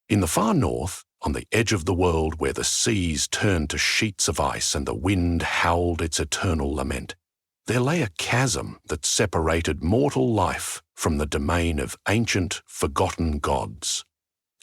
In the far north, on the edge of the world where the seas turned to sheets of ice and the wind howled its eternal lament, there lay a chasm that separated mortal life from the domain of ancient, forgotten gods.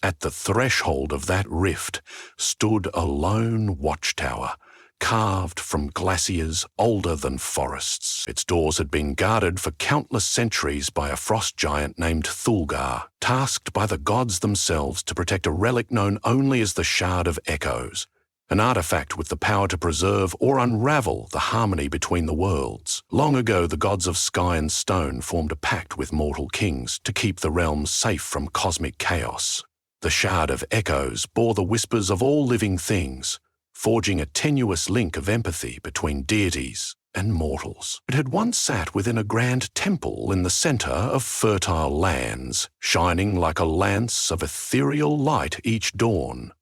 At the threshold of that rift stood a lone watchtower, carved from glaciers older than forests. Its doors had been guarded for countless centuries by a frost giant named Thulgar, tasked by the gods themselves to protect a relic known only as the Shard of Echoes, an artifact with the power to preserve or unravel the harmony between the worlds. Long ago, the gods of sky and stone formed a pact with mortal kings to keep the realms safe from cosmic chaos. The Shard of Echoes bore the whispers of all living things, forging a tenuous link of empathy between deities and mortals. It had once sat within a grand temple in the centre of fertile lands, shining like a lance of ethereal light each dawn.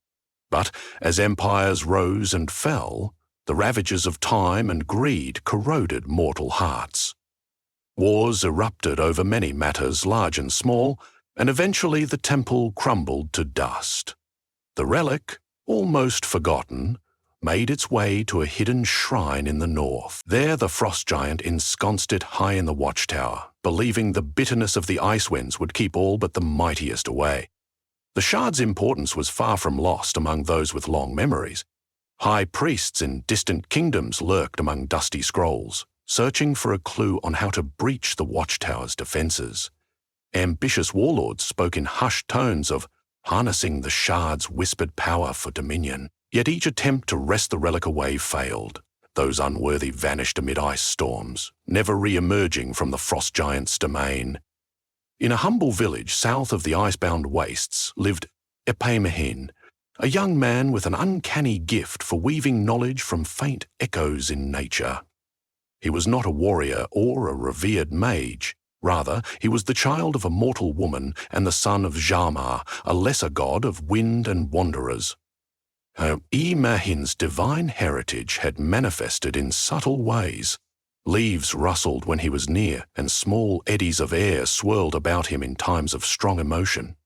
But as empires rose and fell, the ravages of time and greed corroded mortal hearts. Wars erupted over many matters large and small, and eventually the temple crumbled to dust. The relic, almost forgotten, made its way to a hidden shrine in the north. There the frost giant ensconced it high in the watchtower, believing the bitterness of the ice winds would keep all but the mightiest away. The shard's importance was far from lost among those with long memories. High priests in distant kingdoms lurked among dusty scrolls, searching for a clue on how to breach the watchtower's defences. Ambitious warlords spoke in hushed tones of harnessing the shard's whispered power for dominion. Yet each attempt to wrest the relic away failed. Those unworthy vanished amid ice storms, never re-emerging from the frost giant's domain. In a humble village south of the icebound wastes lived Epaimahin, a young man with an uncanny gift for weaving knowledge from faint echoes in nature. He was not a warrior or a revered mage. Rather, he was the child of a mortal woman and the son of Jamar, a lesser god of wind and wanderers. Epaimahin's divine heritage had manifested in subtle ways. Leaves rustled when he was near, and small eddies of air swirled about him in times of strong emotion.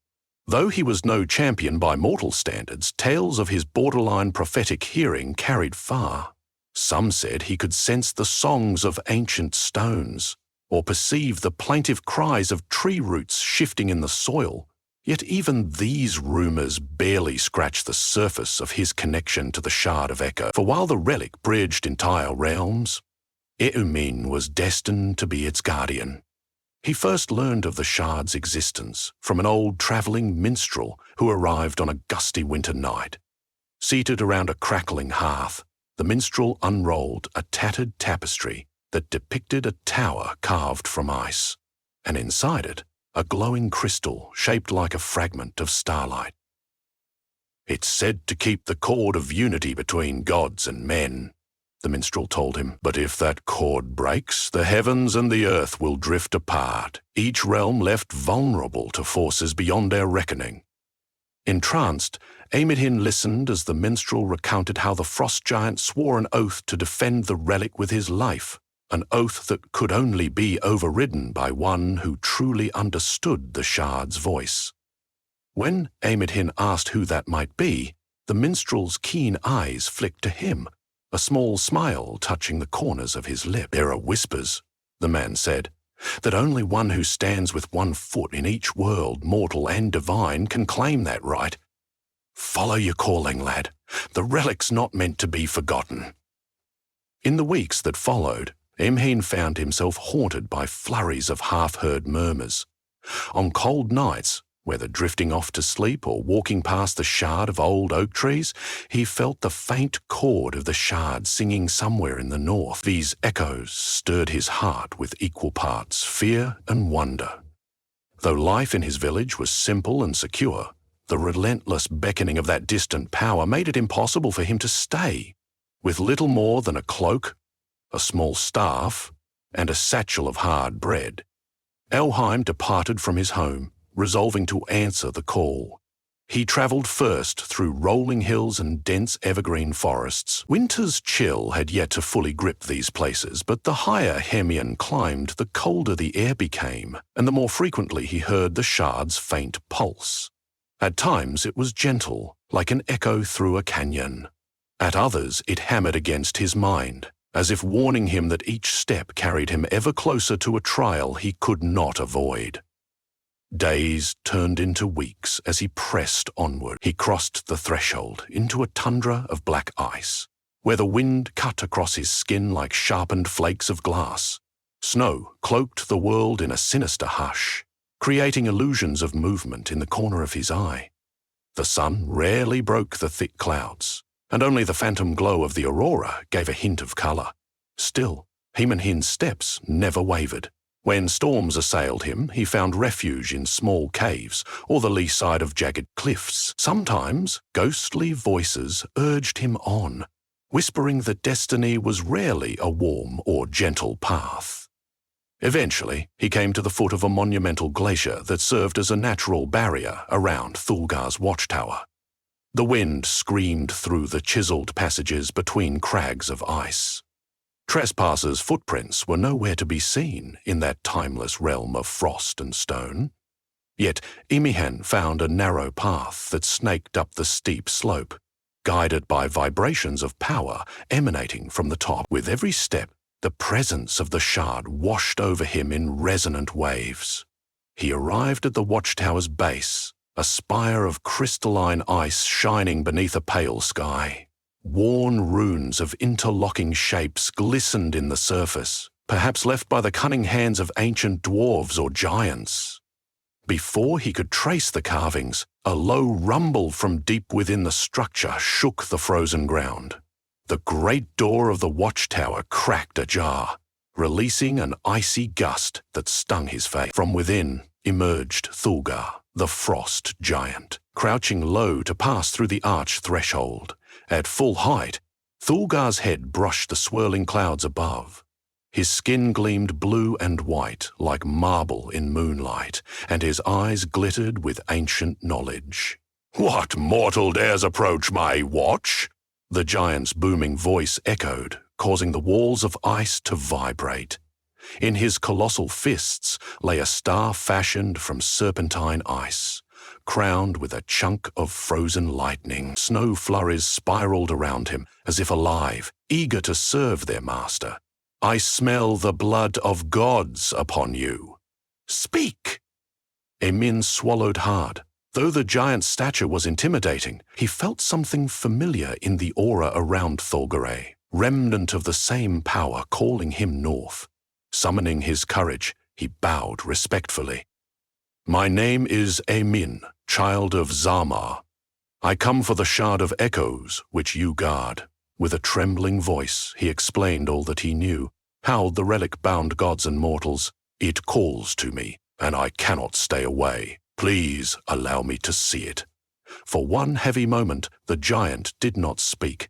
Though he was no champion by mortal standards, tales of his borderline prophetic hearing carried far. Some said he could sense the songs of ancient stones, or perceive the plaintive cries of tree roots shifting in the soil. Yet even these rumours barely scratched the surface of his connection to the Shard of Echo, for while the relic bridged entire realms, Epaimahin was destined to be its guardian. He first learned of the shard's existence from an old travelling minstrel who arrived on a gusty winter night. Seated around a crackling hearth, the minstrel unrolled a tattered tapestry that depicted a tower carved from ice, and inside it, a glowing crystal shaped like a fragment of starlight. "It's said to keep the cord of unity between gods and men," the minstrel told him. "But if that cord breaks, the heavens and the earth will drift apart, each realm left vulnerable to forces beyond our reckoning." Entranced, Epaimahin listened as the minstrel recounted how the frost giant swore an oath to defend the relic with his life, an oath that could only be overridden by one who truly understood the shard's voice. When Epaimahin asked who that might be, the minstrel's keen eyes flicked to him, a small smile touching the corners of his lip. "There are whispers," the man said, "that only one who stands with one foot in each world, mortal and divine, can claim that right. Follow your calling, lad. The relic's not meant to be forgotten." In the weeks that followed, Epaimahin found himself haunted by flurries of half-heard murmurs. On cold nights, whether drifting off to sleep or walking past the shard of old oak trees, he felt the faint chord of the shard singing somewhere in the north. These echoes stirred his heart with equal parts fear and wonder. Though life in his village was simple and secure, the relentless beckoning of that distant power made it impossible for him to stay. With little more than a cloak, a small staff, and a satchel of hard bread, Elheim departed from his home, resolving to answer the call. He travelled first through rolling hills and dense evergreen forests. Winter's chill had yet to fully grip these places, but the higher Hemian climbed, the colder the air became, and the more frequently he heard the shard's faint pulse. At times it was gentle, like an echo through a canyon. At others it hammered against his mind, as if warning him that each step carried him ever closer to a trial he could not avoid. Days turned into weeks as he pressed onward. He crossed the threshold into a tundra of black ice, where the wind cut across his skin like sharpened flakes of glass. Snow cloaked the world in a sinister hush, creating illusions of movement in the corner of his eye. The sun rarely broke the thick clouds, and only the phantom glow of the aurora gave a hint of colour. Still, Heman-Hin's steps never wavered. When storms assailed him, he found refuge in small caves or the lee side of jagged cliffs. Sometimes, ghostly voices urged him on, whispering that destiny was rarely a warm or gentle path. Eventually, he came to the foot of a monumental glacier that served as a natural barrier around Thulgar's watchtower. The wind screamed through the chiseled passages between crags of ice. Trespassers' footprints were nowhere to be seen in that timeless realm of frost and stone. Yet Emihan found a narrow path that snaked up the steep slope, guided by vibrations of power emanating from the top. With every step, the presence of the shard washed over him in resonant waves. He arrived at the watchtower's base, a spire of crystalline ice shining beneath a pale sky. Worn runes of interlocking shapes glistened in the surface, perhaps left by the cunning hands of ancient dwarves or giants. Before he could trace the carvings, a low rumble from deep within the structure shook the frozen ground. The great door of the watchtower cracked ajar, releasing an icy gust that stung his face. From within emerged Thulgar, the frost giant, crouching low to pass through the arched threshold. At full height, Thulgar's head brushed the swirling clouds above. His skin gleamed blue and white like marble in moonlight, and his eyes glittered with ancient knowledge. "What mortal dares approach my watch?" The giant's booming voice echoed, causing the walls of ice to vibrate. In his colossal fists lay a star fashioned from serpentine ice, crowned with a chunk of frozen lightning. Snow flurries spiraled around him, as if alive, eager to serve their master. "I smell the blood of gods upon you. Speak!" Emin swallowed hard. Though the giant's stature was intimidating, he felt something familiar in the aura around Thulgar, remnant of the same power calling him north. Summoning his courage, he bowed respectfully. "My name is Emin, child of Zamar. I come for the Shard of Echoes, which you guard." With a trembling voice, he explained all that he knew, how the relic bound gods and mortals. "It calls to me, and I cannot stay away. Please allow me to see it." For one heavy moment, the giant did not speak.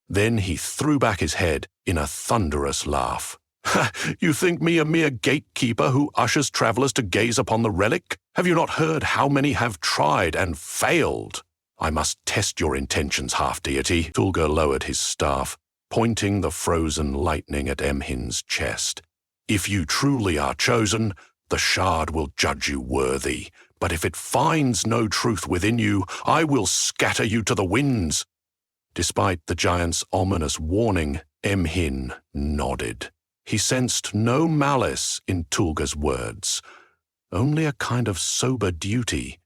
Then he threw back his head in a thunderous laugh. "Ha! You think me a mere gatekeeper who ushers travelers to gaze upon the relic? Have you not heard how many have tried and failed? I must test your intentions, half-deity." Thulgar lowered his staff, pointing the frozen lightning at Emhin's chest. "If you truly are chosen, the shard will judge you worthy. But if it finds no truth within you, I will scatter you to the winds." Despite the giant's ominous warning, Emhin nodded. He sensed no malice in Thulgar's words, only a kind of sober duty.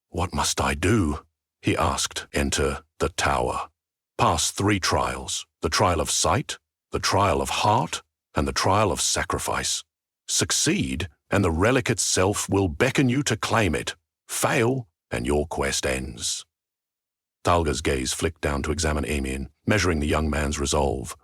"What must I do?" he asked. "Enter the tower. Pass 3 trials, the trial of sight, the trial of heart, and the trial of sacrifice. Succeed, and the relic itself will beckon you to claim it. Fail, and your quest ends." Thulgar's gaze flicked down to examine Emin, measuring the young man's resolve.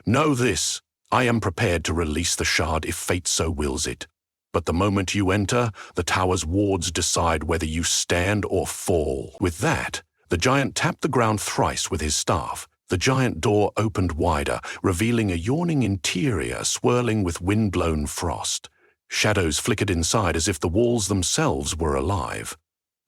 "Know this, I am prepared to release the shard if fate so wills it. But the moment you enter, the tower's wards decide whether you stand or fall." With that, the giant tapped the ground thrice with his staff. The giant door opened wider, revealing a yawning interior swirling with wind-blown frost. Shadows flickered inside as if the walls themselves were alive.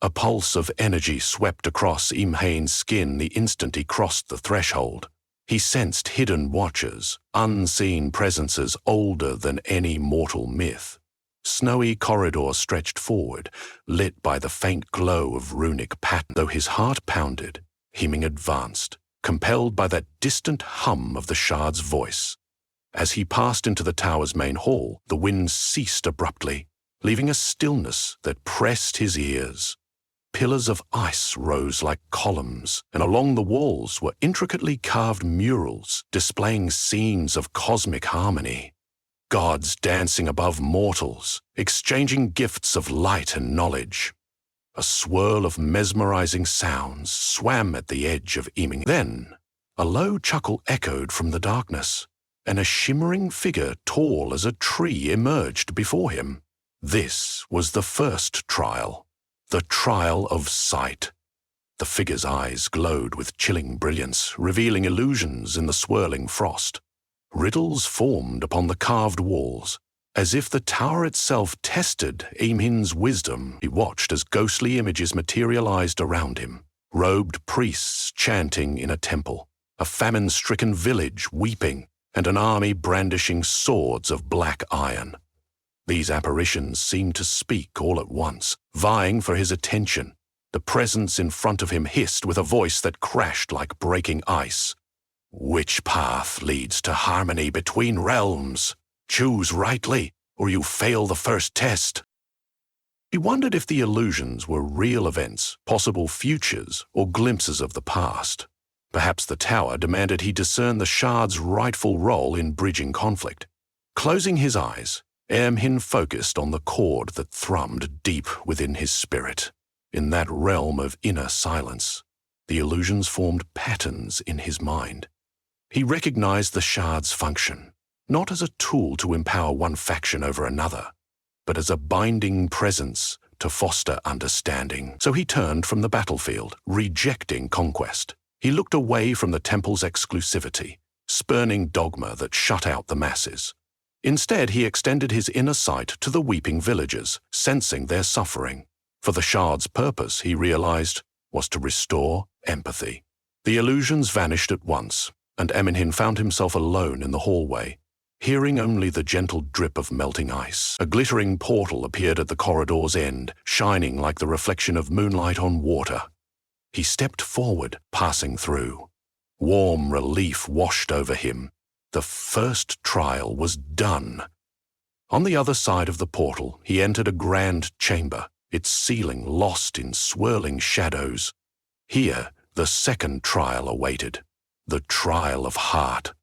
A pulse of energy swept across Imhane's skin the instant he crossed the threshold. He sensed hidden watchers, unseen presences older than any mortal myth. Snowy corridor stretched forward, lit by the faint glow of runic pattern. Though his heart pounded, Heming advanced, compelled by that distant hum of the shard's voice. As he passed into the tower's main hall, the wind ceased abruptly, leaving a stillness that pressed his ears. Pillars of ice rose like columns, and along the walls were intricately carved murals displaying scenes of cosmic harmony. Gods dancing above mortals, exchanging gifts of light and knowledge. A swirl of mesmerizing sounds swam at the edge of Heming. Then, a low chuckle echoed from the darkness, and a shimmering figure tall as a tree emerged before him. This was the first trial, the trial of sight. The figure's eyes glowed with chilling brilliance, revealing illusions in the swirling frost. Riddles formed upon the carved walls, as if the tower itself tested Hemin's wisdom. He watched as ghostly images materialized around him, robed priests chanting in a temple, a famine-stricken village weeping, and an army brandishing swords of black iron. These apparitions seemed to speak all at once, vying for his attention. The presence in front of him hissed with a voice that crashed like breaking ice. "Which path leads to harmony between realms? Choose rightly, or you fail the first test." He wondered if the illusions were real events, possible futures, or glimpses of the past. Perhaps the tower demanded he discern the shard's rightful role in bridging conflict. Closing his eyes, Heming focused on the chord that thrummed deep within his spirit. In that realm of inner silence, the illusions formed patterns in his mind. He recognized the shard's function, not as a tool to empower one faction over another, but as a binding presence to foster understanding. So he turned from the battlefield, rejecting conquest. He looked away from the temple's exclusivity, spurning dogma that shut out the masses. Instead, he extended his inner sight to the weeping villagers, sensing their suffering. For the shard's purpose, he realized, was to restore empathy. The illusions vanished at once, and Heming found himself alone in the hallway, hearing only the gentle drip of melting ice. A glittering portal appeared at the corridor's end, shining like the reflection of moonlight on water. He stepped forward, passing through. Warm relief washed over him. The first trial was done. On the other side of the portal, he entered a grand chamber, its ceiling lost in swirling shadows. Here, the second trial awaited, the trial of heart.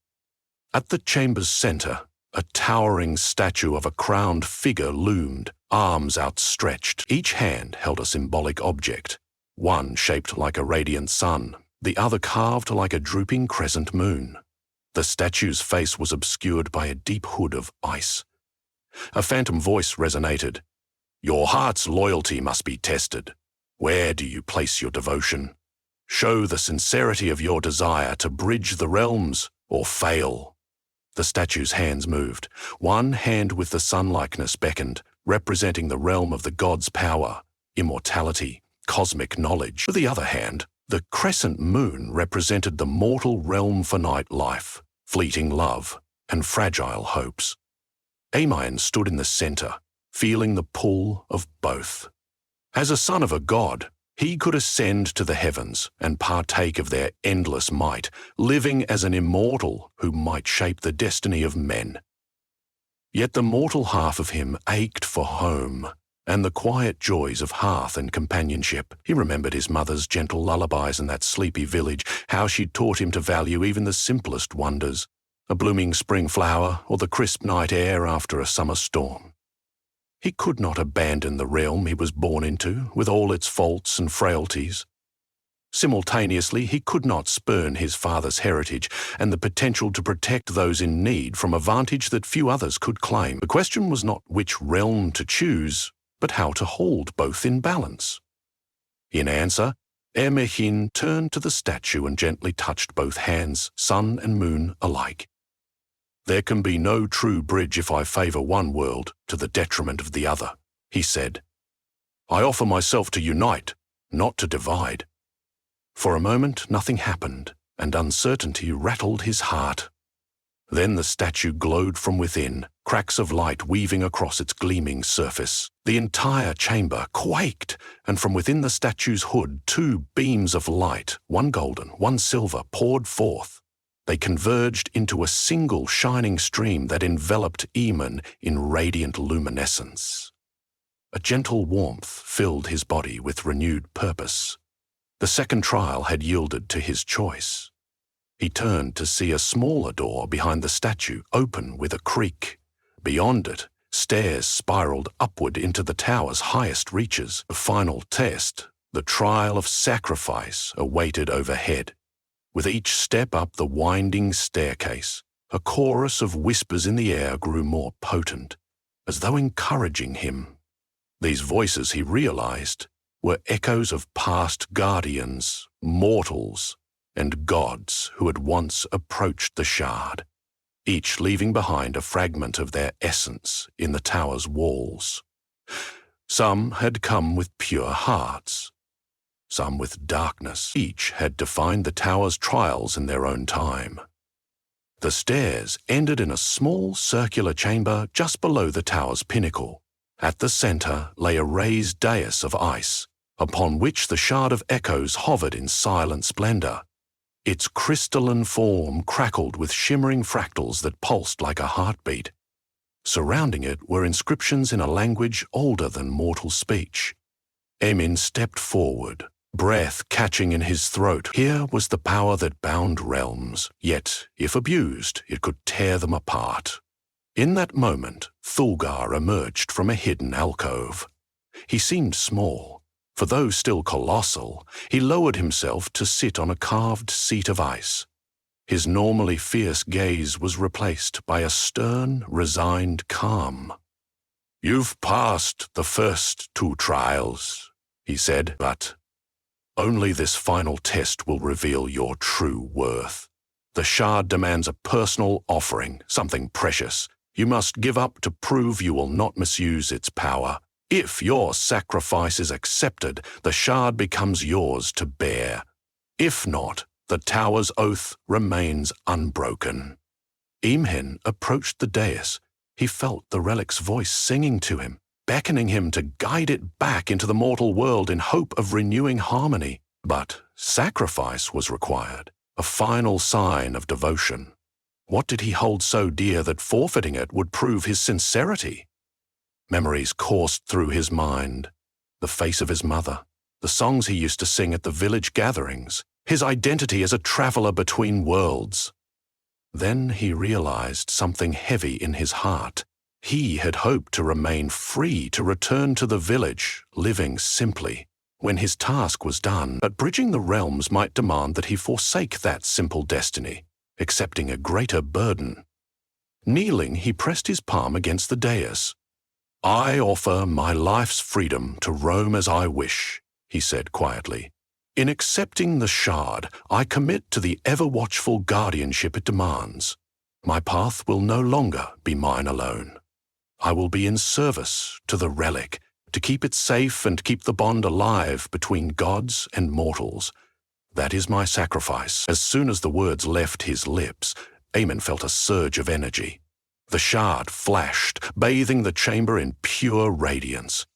At the chamber's center, a towering statue of a crowned figure loomed, arms outstretched. Each hand held a symbolic object, one shaped like a radiant sun, the other carved like a drooping crescent moon. The statue's face was obscured by a deep hood of ice. A phantom voice resonated. "Your heart's loyalty must be tested. Where do you place your devotion? Show the sincerity of your desire to bridge the realms, or fail." The statue's hands moved. One hand with the sun likeness beckoned, representing the realm of the god's power, immortality, cosmic knowledge. For the other hand, the crescent moon represented the mortal realm for night life, fleeting love, and fragile hopes. Heming stood in the center, feeling the pull of both. As a son of a god, he could ascend to the heavens and partake of their endless might, living as an immortal who might shape the destiny of men. Yet the mortal half of him ached for home and the quiet joys of hearth and companionship. He remembered his mother's gentle lullabies in that sleepy village, how she'd taught him to value even the simplest wonders, a blooming spring flower or the crisp night air after a summer storm. He could not abandon the realm he was born into, with all its faults and frailties. Simultaneously, he could not spurn his father's heritage and the potential to protect those in need from a vantage that few others could claim. The question was not which realm to choose, but how to hold both in balance. In answer, Heming turned to the statue and gently touched both hands, sun and moon alike. "There can be no true bridge if I favor one world to the detriment of the other," he said. "I offer myself to unite, not to divide." For a moment, nothing happened, and uncertainty rattled his heart. Then the statue glowed from within, cracks of light weaving across its gleaming surface. The entire chamber quaked, and from within the statue's hood 2 beams of light, one golden, one silver, poured forth. They converged into a single shining stream that enveloped Eamon in radiant luminescence. A gentle warmth filled his body with renewed purpose. The second trial had yielded to his choice. He turned to see a smaller door behind the statue open with a creak. Beyond it, stairs spiraled upward into the tower's highest reaches. The final test, the trial of sacrifice, awaited overhead. With each step up the winding staircase, a chorus of whispers in the air grew more potent, as though encouraging him. These voices, he realized, were echoes of past guardians, mortals, and gods who had once approached the shard, each leaving behind a fragment of their essence in the tower's walls. Some had come with pure hearts, some with darkness. Each had defined the tower's trials in their own time. The stairs ended in a small circular chamber just below the tower's pinnacle. At the center lay a raised dais of ice, upon which the Shard of Echoes hovered in silent splendor. Its crystalline form crackled with shimmering fractals that pulsed like a heartbeat. Surrounding it were inscriptions in a language older than mortal speech. Eamon stepped forward, breath catching in his throat. Here was the power that bound realms, yet, if abused, it could tear them apart. In that moment, Thulgar emerged from a hidden alcove. He seemed small. For though still colossal, he lowered himself to sit on a carved seat of ice. His normally fierce gaze was replaced by a stern, resigned calm. "You've passed the first 2 trials," he said, "but only this final test will reveal your true worth. The shard demands a personal offering, something precious. You must give up to prove you will not misuse its power. If your sacrifice is accepted, the shard becomes yours to bear. If not, the tower's oath remains unbroken." Eamon approached the dais. He felt the relic's voice singing to him, beckoning him to guide it back into the mortal world in hope of renewing harmony. But sacrifice was required, a final sign of devotion. What did he hold so dear that forfeiting it would prove his sincerity? Memories coursed through his mind. The face of his mother, the songs he used to sing at the village gatherings, his identity as a traveler between worlds. Then he realized something heavy in his heart. He had hoped to remain free to return to the village, living simply. When his task was done, but bridging the realms might demand that he forsake that simple destiny, accepting a greater burden. Kneeling, he pressed his palm against the dais. "I offer my life's freedom to roam as I wish," he said quietly. "In accepting the shard, I commit to the ever-watchful guardianship it demands. My path will no longer be mine alone. I will be in service to the relic, to keep it safe and keep the bond alive between gods and mortals. That is my sacrifice." As soon as the words left his lips, Eamon felt a surge of energy. The shard flashed, bathing the chamber in pure radiance.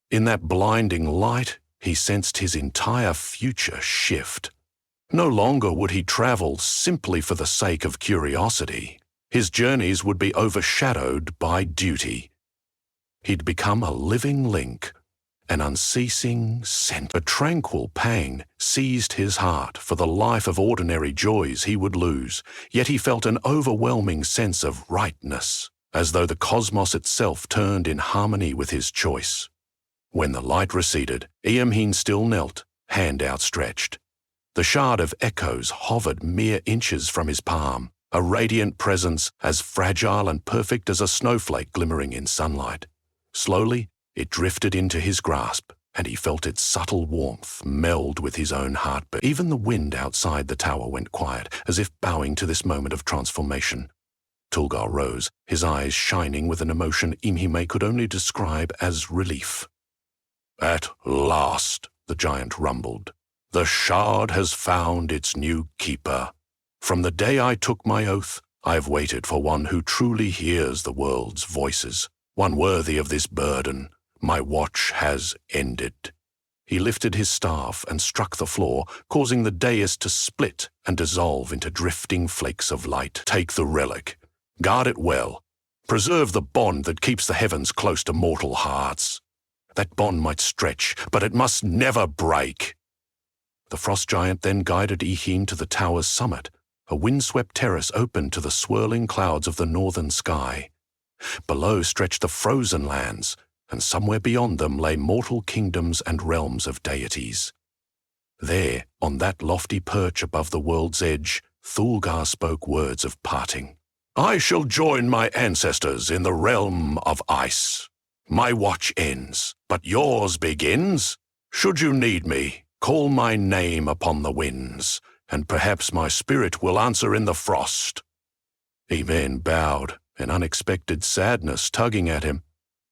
In that blinding light, he sensed his entire future shift. No longer would he travel simply for the sake of curiosity. His journeys would be overshadowed by duty. He'd become a living link, an unceasing scent. A tranquil pang seized his heart for the life of ordinary joys he would lose, yet he felt an overwhelming sense of rightness, as though the cosmos itself turned in harmony with his choice. When the light receded, Eamon still knelt, hand outstretched. The Shard of Echoes hovered mere inches from his palm, a radiant presence as fragile and perfect as a snowflake glimmering in sunlight. Slowly, it drifted into his grasp, and he felt its subtle warmth meld with his own heartbeat. Even the wind outside the tower went quiet, as if bowing to this moment of transformation. Thulgar rose, his eyes shining with an emotion Eamon could only describe as relief. "At last," the giant rumbled, "the shard has found its new keeper. From the day I took my oath, I have waited for one who truly hears the world's voices, one worthy of this burden. My watch has ended." He lifted his staff and struck the floor, causing the dais to split and dissolve into drifting flakes of light. "Take the relic. Guard it well. Preserve the bond that keeps the heavens close to mortal hearts. That bond might stretch, but it must never break." The frost giant then guided Ihin to the tower's summit. A windswept terrace opened to the swirling clouds of the northern sky. Below stretched the frozen lands, and somewhere beyond them lay mortal kingdoms and realms of deities. There, on that lofty perch above the world's edge, Thulgar spoke words of parting. "I shall join my ancestors in the realm of ice. My watch ends, but yours begins. Should you need me, call my name upon the winds, and perhaps my spirit will answer in the frost." Emen bowed, an unexpected sadness tugging at him.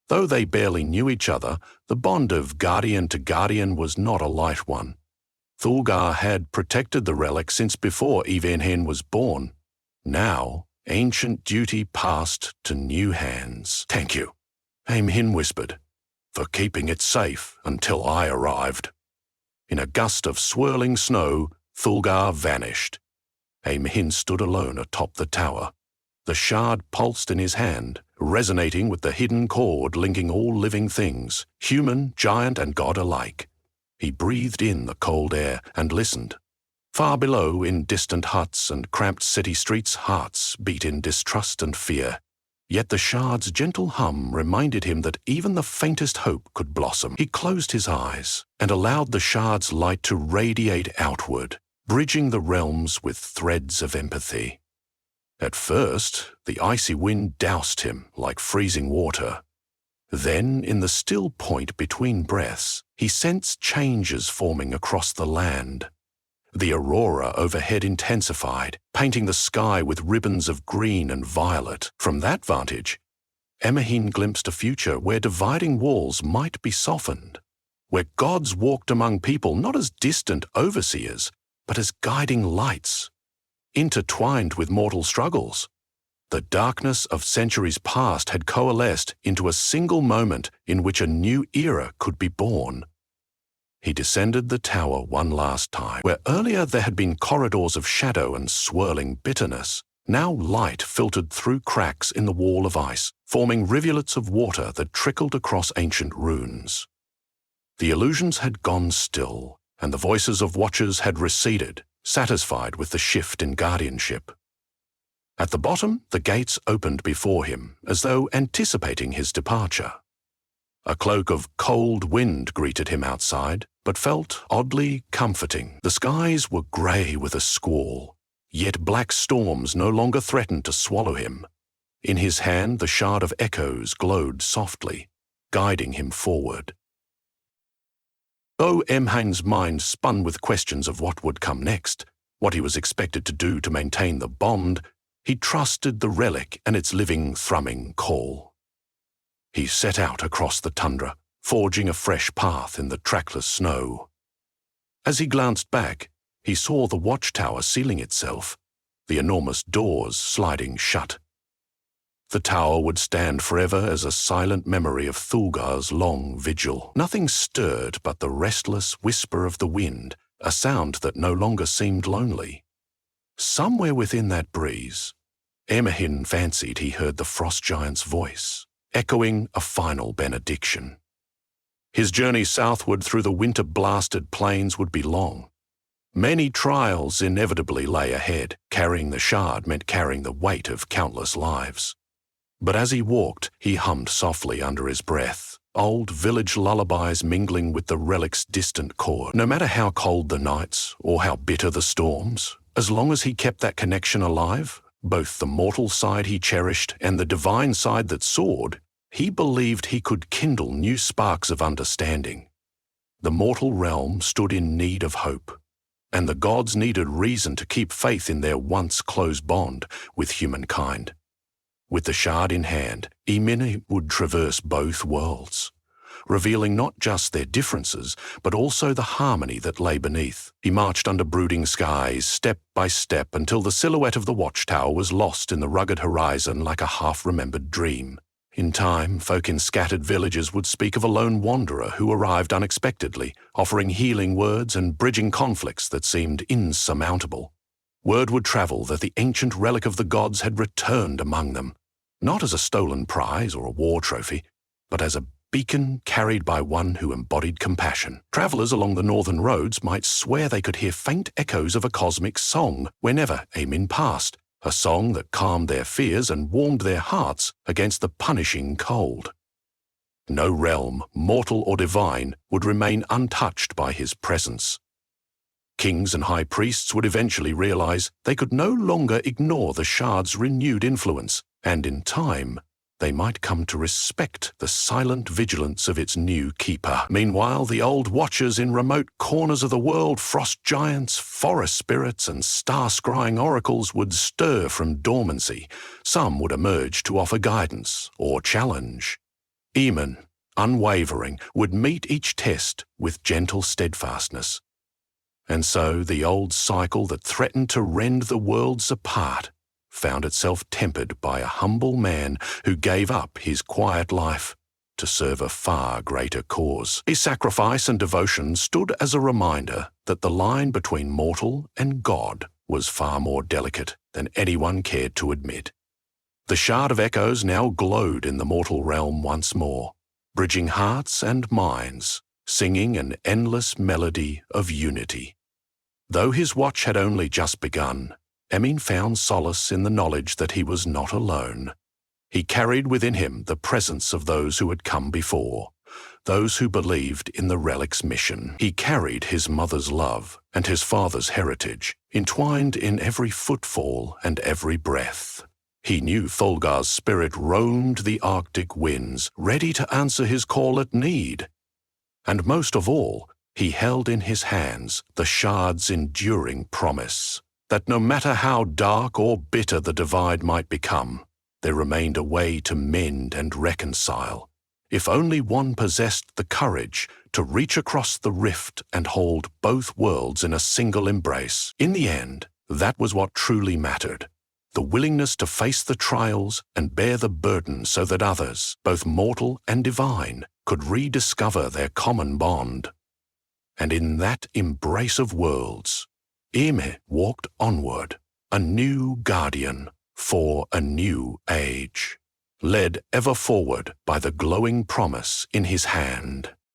Though they barely knew each other, the bond of guardian to guardian was not a light one. Thulgar had protected the relic since before Evenhen was born. Now, ancient duty passed to new hands. "Thank you," Eamhin whispered, "for keeping it safe until I arrived." In a gust of swirling snow, Thulgar vanished. Eamhin stood alone atop the tower. The shard pulsed in his hand, resonating with the hidden cord linking all living things, human, giant, and god alike. He breathed in the cold air and listened. Far below, in distant huts and cramped city streets, hearts beat in distrust and fear. Yet the shard's gentle hum reminded him that even the faintest hope could blossom. He closed his eyes and allowed the shard's light to radiate outward, bridging the realms with threads of empathy. At first, the icy wind doused him like freezing water. Then, in the still point between breaths, he sensed changes forming across the land. The aurora overhead intensified, painting the sky with ribbons of green and violet. From that vantage, Emehin glimpsed a future where dividing walls might be softened, where gods walked among people not as distant overseers, but as guiding lights, intertwined with mortal struggles. The darkness of centuries past had coalesced into a single moment in which a new era could be born. He descended the tower one last time. Where earlier there had been corridors of shadow and swirling bitterness, now light filtered through cracks in the wall of ice, forming rivulets of water that trickled across ancient runes. The illusions had gone still, and the voices of watchers had receded, satisfied with the shift in guardianship. At the bottom, the gates opened before him, as though anticipating his departure. A cloak of cold wind greeted him outside, but felt oddly comforting. The skies were grey with a squall, yet black storms no longer threatened to swallow him. In his hand, the shard of echoes glowed softly, guiding him forward. Though Emhain's mind spun with questions of what would come next, what he was expected to do to maintain the bond, he trusted the relic and its living, thrumming call. He set out across the tundra, forging a fresh path in the trackless snow. As he glanced back, he saw the watchtower sealing itself, the enormous doors sliding shut. The tower would stand forever as a silent memory of Thulgar's long vigil. Nothing stirred but the restless whisper of the wind, a sound that no longer seemed lonely. Somewhere within that breeze, Emehin fancied he heard the frost giant's voice, echoing a final benediction. His journey southward through the winter-blasted plains would be long. Many trials inevitably lay ahead. Carrying the shard meant carrying the weight of countless lives. But as he walked, he hummed softly under his breath, old village lullabies mingling with the relic's distant chord. No matter how cold the nights or how bitter the storms, as long as he kept that connection alive, both the mortal side he cherished and the divine side that soared, he believed he could kindle new sparks of understanding. The mortal realm stood in need of hope, and the gods needed reason to keep faith in their once close bond with humankind. With the shard in hand, Emen would traverse both worlds, revealing not just their differences, but also the harmony that lay beneath. He marched under brooding skies, step by step, until the silhouette of the watchtower was lost in the rugged horizon like a half-remembered dream. In time, folk in scattered villages would speak of a lone wanderer who arrived unexpectedly, offering healing words and bridging conflicts that seemed insurmountable. Word would travel that the ancient relic of the gods had returned among them, not as a stolen prize or a war trophy, but as a beacon carried by one who embodied compassion. Travellers along the northern roads might swear they could hear faint echoes of a cosmic song whenever Emin passed, a song that calmed their fears and warmed their hearts against the punishing cold. No realm, mortal or divine, would remain untouched by his presence. Kings and high priests would eventually realize they could no longer ignore the shard's renewed influence, and in time, they might come to respect the silent vigilance of its new keeper. Meanwhile, the old watchers in remote corners of the world, frost giants, forest spirits, and star-scrying oracles would stir from dormancy. Some would emerge to offer guidance or challenge. Eamon, unwavering, would meet each test with gentle steadfastness. And so the old cycle that threatened to rend the worlds apart found itself tempered by a humble man who gave up his quiet life to serve a far greater cause. His sacrifice and devotion stood as a reminder that the line between mortal and God was far more delicate than anyone cared to admit. The Shard of Echoes now glowed in the mortal realm once more, bridging hearts and minds, singing an endless melody of unity. Though his watch had only just begun, Emin found solace in the knowledge that he was not alone. He carried within him the presence of those who had come before, those who believed in the relic's mission. He carried his mother's love and his father's heritage, entwined in every footfall and every breath. He knew Thulgar's spirit roamed the Arctic winds, ready to answer his call at need. And most of all, he held in his hands the shard's enduring promise that no matter how dark or bitter the divide might become, there remained a way to mend and reconcile, if only one possessed the courage to reach across the rift and hold both worlds in a single embrace. In the end, that was what truly mattered, the willingness to face the trials and bear the burden so that others, both mortal and divine, could rediscover their common bond. And in that embrace of worlds, Ymir walked onward, a new guardian for a new age, led ever forward by the glowing promise in his hand.